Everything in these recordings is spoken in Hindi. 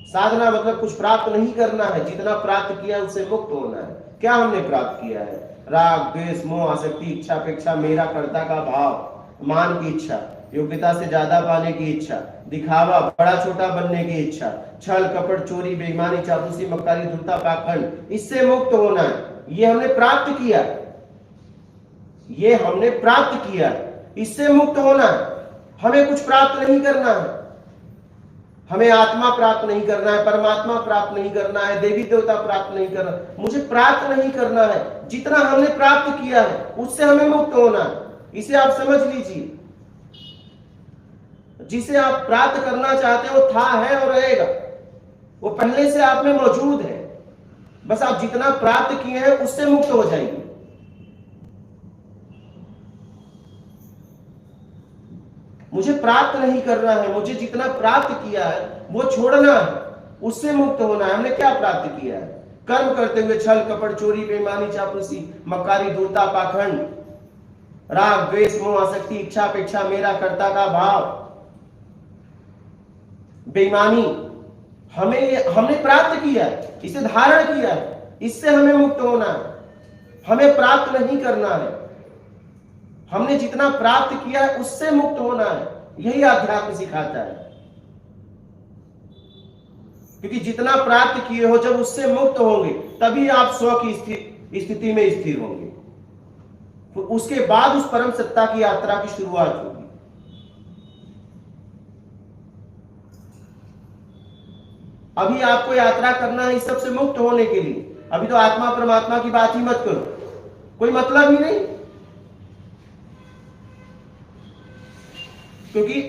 साधना मतलब कुछ प्राप्त नहीं करना है, जितना प्राप्त किया उससे मुक्त होना है। क्या हमने प्राप्त किया है? राग, द्वेष, मोह, आसक्ति, इच्छा, अपेक्षा, मेरा, कर्ता का भाव, मान की इच्छा, योग्यता से ज्यादा पाने की इच्छा, दिखावा, बड़ा छोटा बनने की इच्छा, छल, कपट, चोरी, बेईमानी, चापलूसी, मक्कारी, धूर्तता, पाखंड, इससे मुक्त होना है। ये हमने प्राप्त किया, ये हमने प्राप्त किया, इससे मुक्त होना है। हमें कुछ प्राप्त नहीं करना है, हमें आत्मा प्राप्त नहीं करना है, परमात्मा प्राप्त नहीं करना है, देवी देवता प्राप्त नहीं करना, मुझे प्राप्त नहीं करना है। जितना हमने प्राप्त किया है उससे हमें मुक्त होना है। इसे आप समझ लीजिए, जिसे आप प्राप्त करना चाहते हो था, है और रहेगा, वो पहले से आप में मौजूद है। बस आप जितना प्राप्त किए हैं उससे मुक्त हो जाएंगे। मुझे प्राप्त नहीं करना है, मुझे जितना प्राप्त किया है वो छोड़ना है, उससे मुक्त होना है। हमने क्या प्राप्त किया है? कर्म करते हुए छल, कपट, चोरी, बेईमानी, चापलूसी, मक्कारी, धूर्तता, पाखंड, राग, द्वेष, मोह, आसक्ति, इच्छा, अपेक्षा, मेरा, कर्ता का भाव, बेईमानी, हमने प्राप्त किया है, इसे धारण किया है, इससे हमें मुक्त होना है। हमें प्राप्त नहीं करना है, हमने जितना प्राप्त किया है उससे मुक्त होना है। यही अध्यात्म सिखाता है, क्योंकि जितना प्राप्त किए हो, जब उससे मुक्त होंगे तभी आप स्व की स्थिति में स्थिर होंगे। तो उसके बाद उस परम सत्ता की यात्रा की शुरुआत होगी। अभी आपको यात्रा करना है इस सबसे मुक्त होने के लिए। अभी तो आत्मा परमात्मा की बात ही मत करो, कोई मतलब ही नहीं, क्योंकि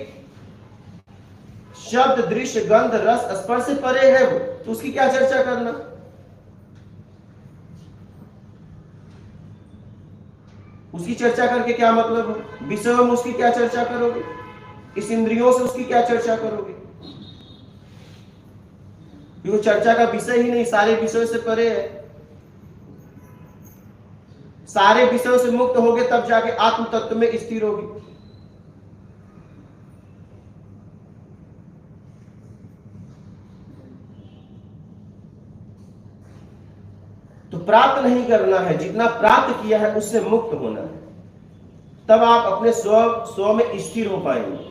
शब्द, दृश्य, गंध, रस, स्पर्श से परे है वो, तो उसकी क्या चर्चा करना? उसकी चर्चा करके क्या मतलब है? विषयों में उसकी क्या चर्चा करोगे? इस इंद्रियों से उसकी क्या चर्चा करोगे? क्योंकि चर्चा का विषय ही नहीं, सारे विषयों से परे है। सारे विषयों से मुक्त होगे तब जाके आत्म तत्व में स्थिर होगी। तो प्राप्त नहीं करना है, जितना प्राप्त किया है उससे मुक्त होना है, तब आप अपने स्व में स्थिर हो पाएंगे।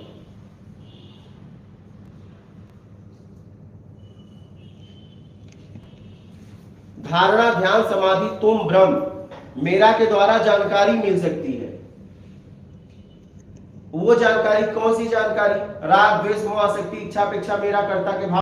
धारणा, ध्यान, समाधि, तुम, ब्रह्म, मेरा के द्वारा जानकारी मिल सकती है। वो जानकारी कौन सी जानकारी? राग, द्वेष, मोह, आसक्ति, इच्छा, अपेक्षा, मेरा, कर्ता के भाव